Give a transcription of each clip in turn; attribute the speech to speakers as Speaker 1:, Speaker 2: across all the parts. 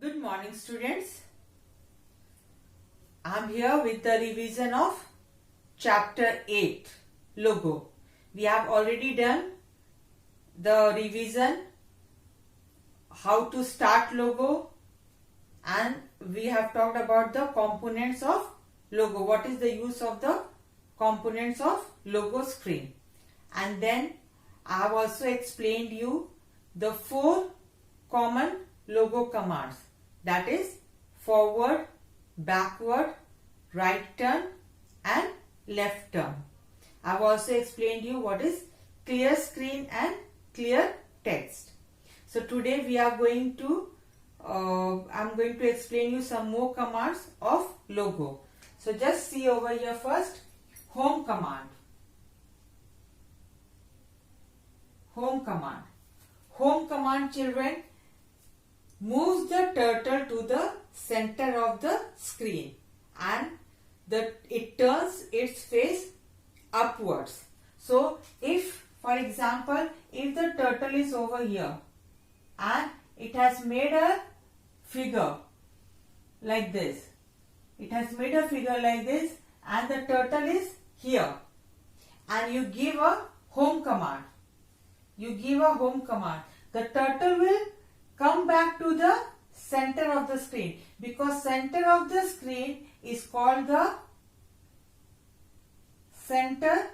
Speaker 1: Good morning, students. I am here with the revision of chapter 8 logo. We have already done the revision how to start logo, and we have talked about the components of logo. What is the use of the components of logo screen? And then I have also explained you the 4 common logo commands, that is forward, backward, right turn and left turn. I have also explained you what is clear screen and clear text. So today we are going to I am going to explain you some more commands of logo. So just see over here first, home command. Home command. Home command, children, moves the turtle to the center of the screen and it turns its face upwards. So if, for example, if the turtle is over here and it has made a figure like this, it has made a figure like this and the turtle is here, and you give a home command, the turtle will come back to the center of the screen, because center of the screen is called the center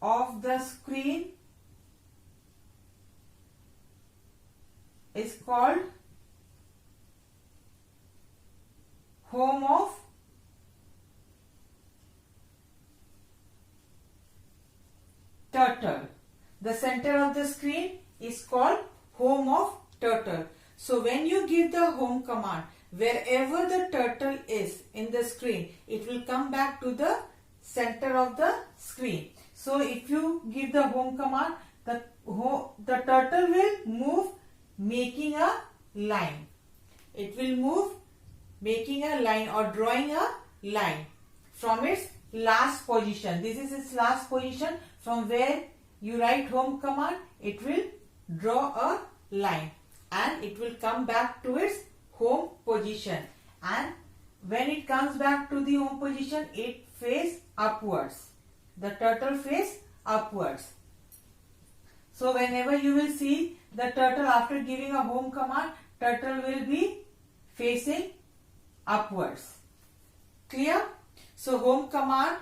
Speaker 1: of the screen is called home of turtle. The center of the screen is called home of turtle. So when you give the home command, wherever the turtle is in the screen, it will come back to the center of the screen. So if you give the home command, the turtle will move making a line. It will move making a line or drawing a line from its last position. This is its last position. From where you write home command, it will draw a line and it will come back to its home position, and when it comes back to the home position, it face upwards. The turtle face upwards. So whenever you will see the turtle after giving a home command, turtle will be facing upwards. Clear? So home command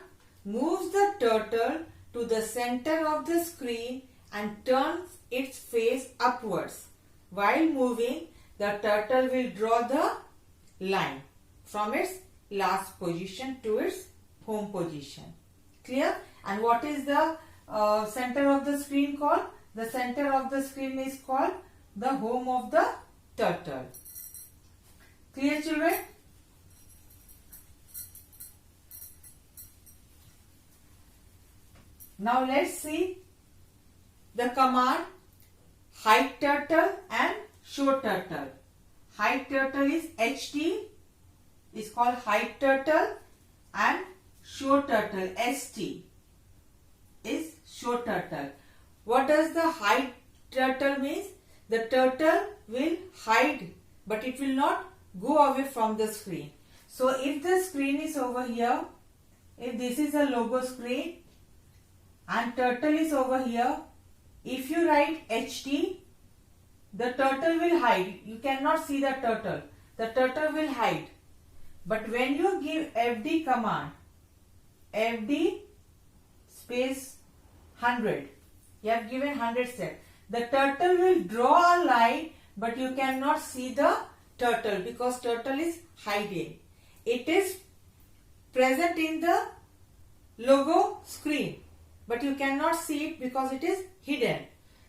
Speaker 1: moves the turtle to the center of the screen and turns its face upwards. While moving, the turtle will draw the line from its last position to its home position. Clear? And what is the center of the screen called? The center of the screen is called the home of the turtle. Clear, children? Now let's see the command hide turtle and show turtle. Hide turtle is HT, is called hide turtle, and show turtle ST is show turtle. What does the hide turtle means? The turtle will hide, but it will not go away from the screen. So if the screen is over here, if this is a logo screen and turtle is over here, if you write HT, the turtle will hide. You cannot see the turtle. The turtle will hide. But when you give FD command, FD space 100, you have given 100 set. The turtle will draw a line, but you cannot see the turtle because turtle is hiding. It is present in the logo screen, but you cannot see it because it is hidden.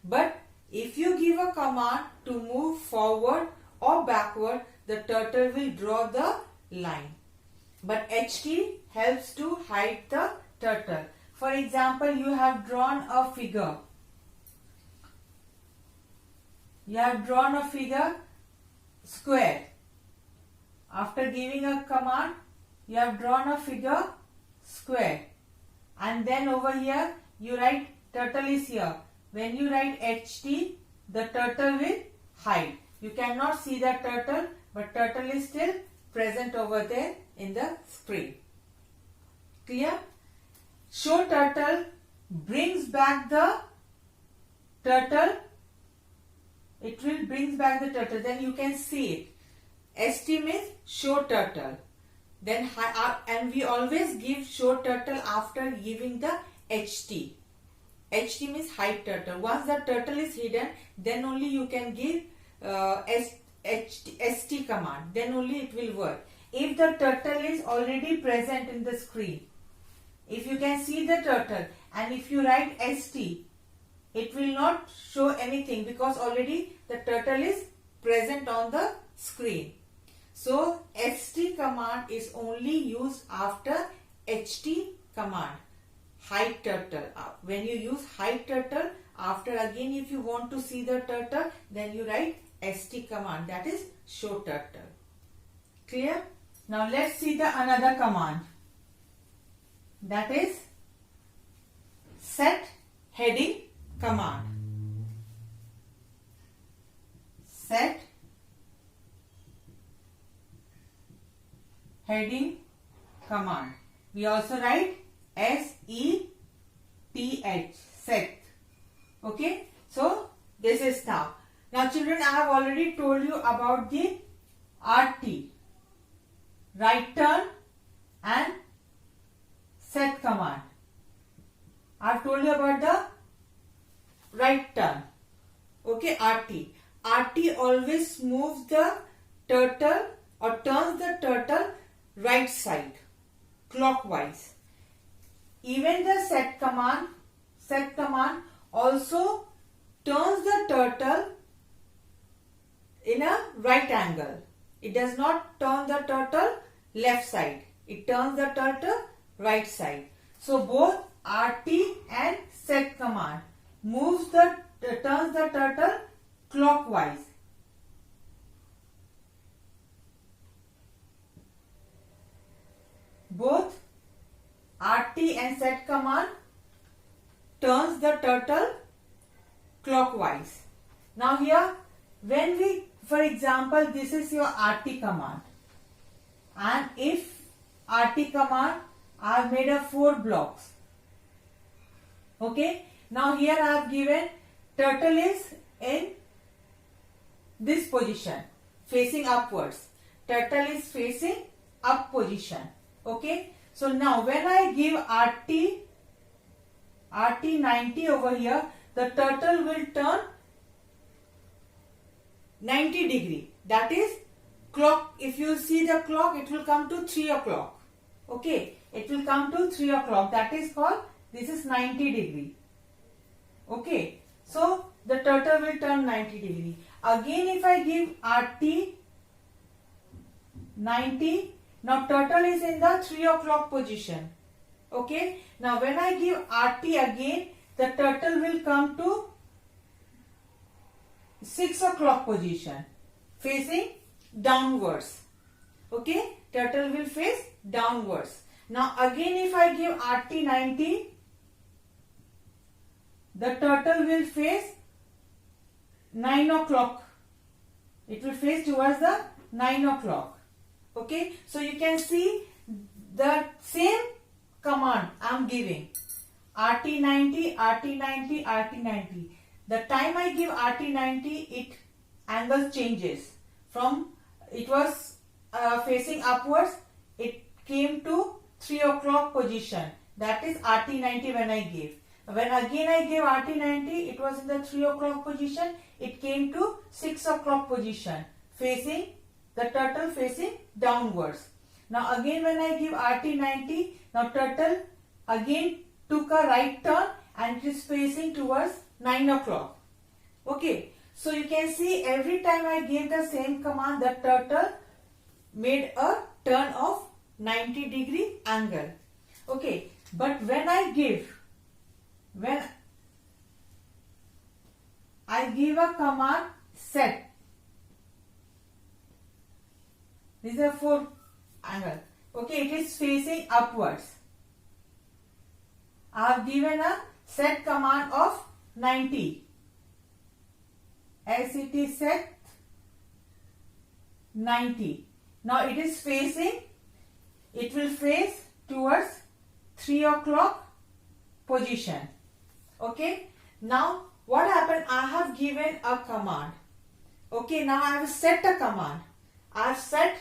Speaker 1: But if you give a command to move forward or backward, the turtle will draw the line. But HT helps to hide the turtle. For example, you have drawn a figure. You have drawn a figure square. After giving a command, you have drawn a figure square. And then over here, you write turtle is here. When you write HT, the turtle will hide. You cannot see the turtle, but turtle is still present over there in the screen. Clear? Show turtle brings back the turtle. It will brings back the turtle. Then you can see it. ST means show turtle. Then and we always give show turtle after giving the HT. HT means hide turtle. Once the turtle is hidden, then only you can give ST command. Then only it will work. If the turtle is already present in the screen, if you can see the turtle and if you write ST, it will not show anything because already the turtle is present on the screen. So ST command is only used after HT command. Hide turtle. When you use hide turtle, after again if you want to see the turtle, then you write ST command, that is show turtle. Clear? Now let's see the another command, that is set heading command. Set heading command. We also write SETH, set. Okay, so this is now. Now children, I have already told you about the RT, right turn and set command. I have told you about the right turn. Okay, RT. RT always moves the turtle or turns the turtle right side, clockwise. Even the set command also turns the turtle in a right angle. It does not turn the turtle left side. It turns the turtle right side. So both RT and set command turns the turtle clockwise. Both RT and set command turns the turtle clockwise. Now here, when we, for example, this is your RT command, and if RT command, I have made a 4 blocks. Okay. Now here I have given turtle is in this position, facing upwards. Turtle is facing up position. Okay. So now when I give RT 90 over here, the turtle will turn 90 degree. That is clock. If you see the clock, it will come to 3 o'clock. Okay. It will come to 3 o'clock. That is called, this is 90 degree. Okay. So the turtle will turn 90 degree. Again if I give RT 90, now turtle is in the 3 o'clock position. Okay. Now when I give RT again, the turtle will come to 6 o'clock position, facing downwards. Okay. Turtle will face downwards. Now again if I give RT 90, the turtle will face 9 o'clock. It will face towards the 9 o'clock. Okay. So you can see the same command I am giving. RT 90, RT 90, RT 90. The time I give RT 90, it angle changes. From it was facing upwards, it came to 3 o'clock position. That is RT 90 when I gave. When again I gave RT 90, it was in the 3 o'clock position. It came to 6 o'clock position, facing the turtle facing downwards. Now again when I give RT 90, now turtle again took a right turn and it is facing towards 9 o'clock. Okay. So you can see every time I gave the same command, the turtle made a turn of 90 degree angle. Okay. But when I give a command set, this is a 4 angle. Okay, it is facing upwards. I have given a set command of 90. SET set 90. Now it is facing, it will face towards 3 o'clock position. Okay. Now what happened? I have given a command. Okay. Now I have set a command. I have set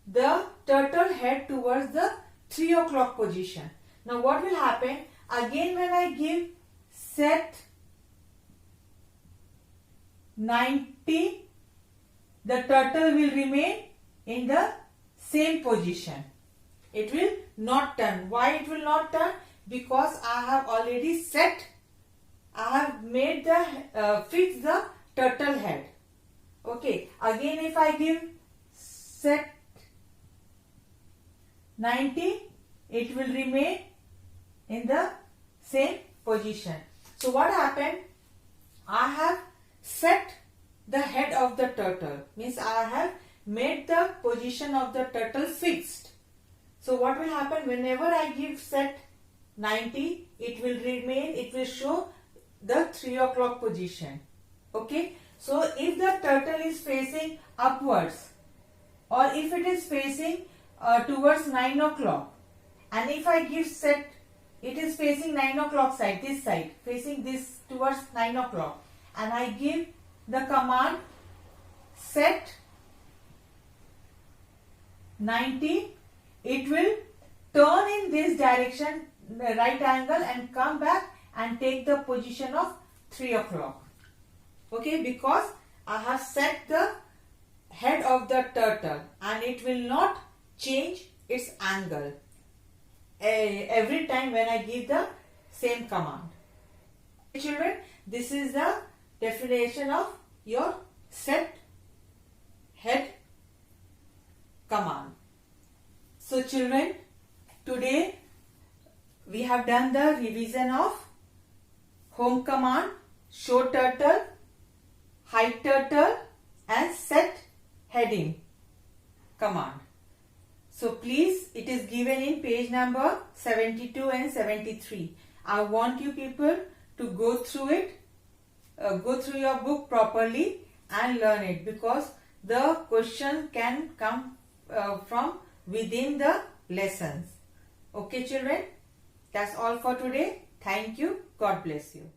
Speaker 1: the turtle head towards the 3 o'clock position. Now what will happen? Again when I give set 90, the turtle will remain in the same position. It will not turn. Why it will not turn? Because I have already set, I have made the fix the turtle head. Okay. Again if I give set 90, it will remain in the same position. So what happened? I have set the head of the turtle. Means I have made the position of the turtle fixed. So what will happen? Whenever I give set 90, it will remain, it will show the 3 o'clock position. Okay. So if the turtle is facing upwards, or if it is facing towards 9 o'clock, and if I give set, it is facing 9 o'clock side, this side, facing this towards 9 o'clock, and I give the command set 90, it will turn in this direction, the right angle, and come back and take the position of 3 o'clock. Okay, because I have set the head of the turtle and it will not change its angle every time when I give the same command. Children, this is the definition of your set head command. So children, today we have done the revision of home command, show turtle, hide turtle, and set heading command. So please, it is given in page number 72 and 73. I want you people to go through it, go through your book properly and learn it, because the question can come from within the lessons. Okay children, that's all for today. Thank you. God bless you.